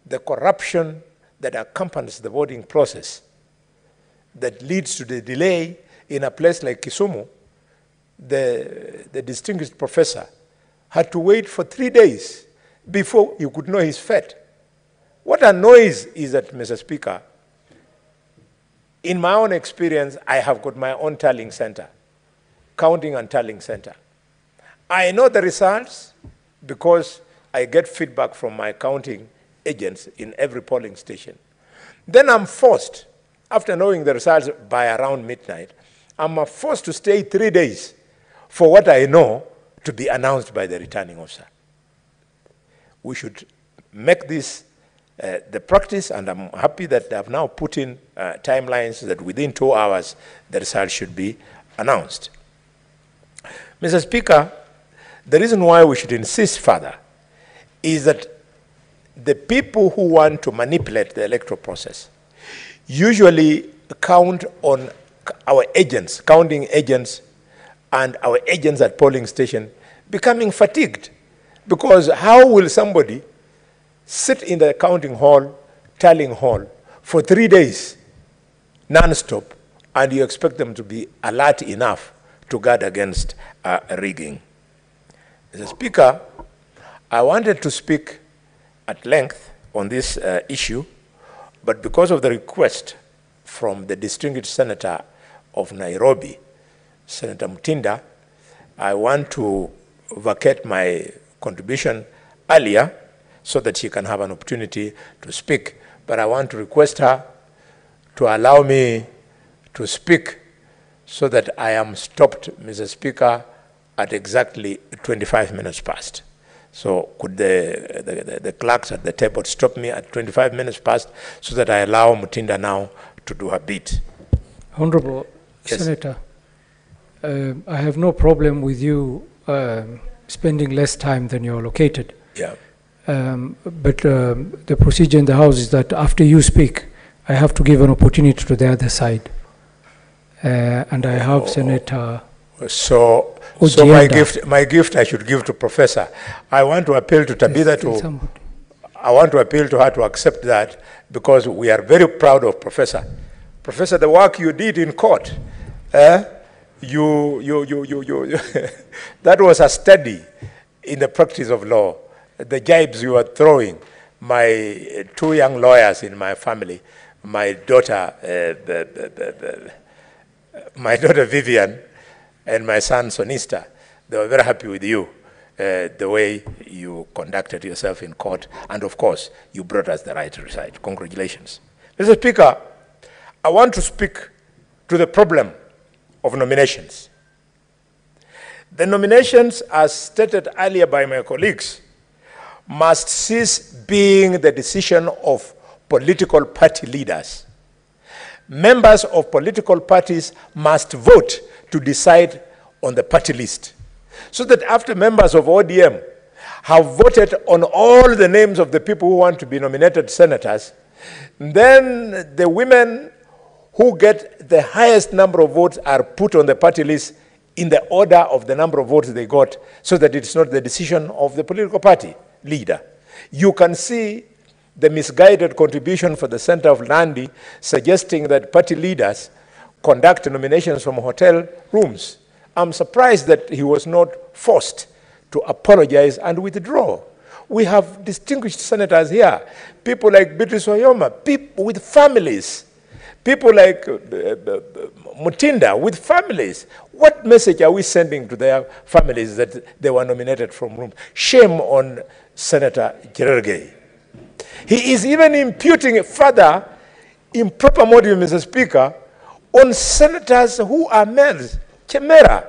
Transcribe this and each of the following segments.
the corruption that accompanies the voting process that leads to the delay in a place like Kisumu, the distinguished professor had to wait for 3 days before he could know his fate. What annoys is that, Mr. Speaker, in my own experience, I have got my own tallying center, counting and tallying center. I know the results because I get feedback from my counting agents in every polling station. Then I'm forced, after knowing the results by around midnight, I'm forced to stay 3 days for what I know to be announced by the returning officer. We should make this the practice, and I'm happy that they have now put in timelines that within 2 hours the results should be announced. Mr. Speaker, the reason why we should insist further is that the people who want to manipulate the electoral process usually count on our agents, counting agents, and our agents at polling station becoming fatigued. Because how will somebody sit in the counting hall, tallying hall, for 3 days, non-stop, and you expect them to be alert enough to guard against rigging? Mr. Speaker, I wanted to speak at length on this issue, but because of the request from the distinguished senator of Nairobi, Senator Mutinda, I want to vacate my contribution earlier so that she can have an opportunity to speak. But I want to request her to allow me to speak so that I am stopped, Mr. Speaker, at exactly 25 minutes past. So could the clerks at the table stop me at 25 minutes past so that I allow Mutinda now to do her bit? Honorable Yes. Senator, I have no problem with you spending less time than you're allocated. Yeah. But the procedure in the House is that after you speak, I have to give an opportunity to the other side. And I have Senator So my gift I should give to Professor. I want to appeal to Tabitha I want to appeal to her to accept that, because we are very proud of Professor. Professor, the work you did in court, that was a study in the practice of law. The jibes you were throwing, my 2 young lawyers in my family, my daughter Vivian, and my son Sonista, they were very happy with you, the way you conducted yourself in court, and of course, you brought us the right result. Congratulations. Mr. Speaker, I want to speak to the problem of nominations. The nominations, as stated earlier by my colleagues, must cease being the decision of political party leaders. Members of political parties must vote to decide on the party list, so that after members of ODM have voted on all the names of the people who want to be nominated senators, then the women who get the highest number of votes are put on the party list in the order of the number of votes they got, so that it's not the decision of the political party leader. You can see the misguided contribution for the center of Nandi suggesting that party leaders conduct nominations from hotel rooms. I'm surprised that he was not forced to apologize and withdraw. We have distinguished senators here, people like Beatrice Oyoma, people with families, people like Mutinda with families. What message are we sending to their families that they were nominated from rooms? Shame on Senator Cherargei. He is even imputing further improper motive, Mr. Speaker, on senators who are males. Chemera,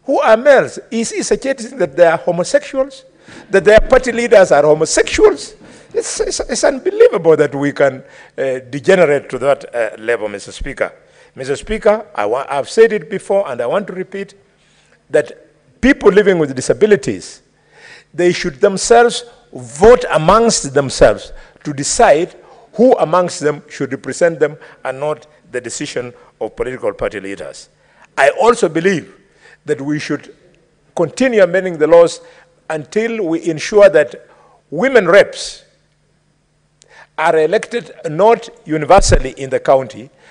who are males. Is he suggesting that they are homosexuals? That their party leaders are homosexuals? It's unbelievable that we can degenerate to that level, Mr. Speaker. Mr. Speaker, I've said it before and I want to repeat that people living with disabilities, they should themselves vote amongst themselves to decide who amongst them should represent them and not the decision of political party leaders. I also believe that we should continue amending the laws until we ensure that women reps are elected not universally in the county,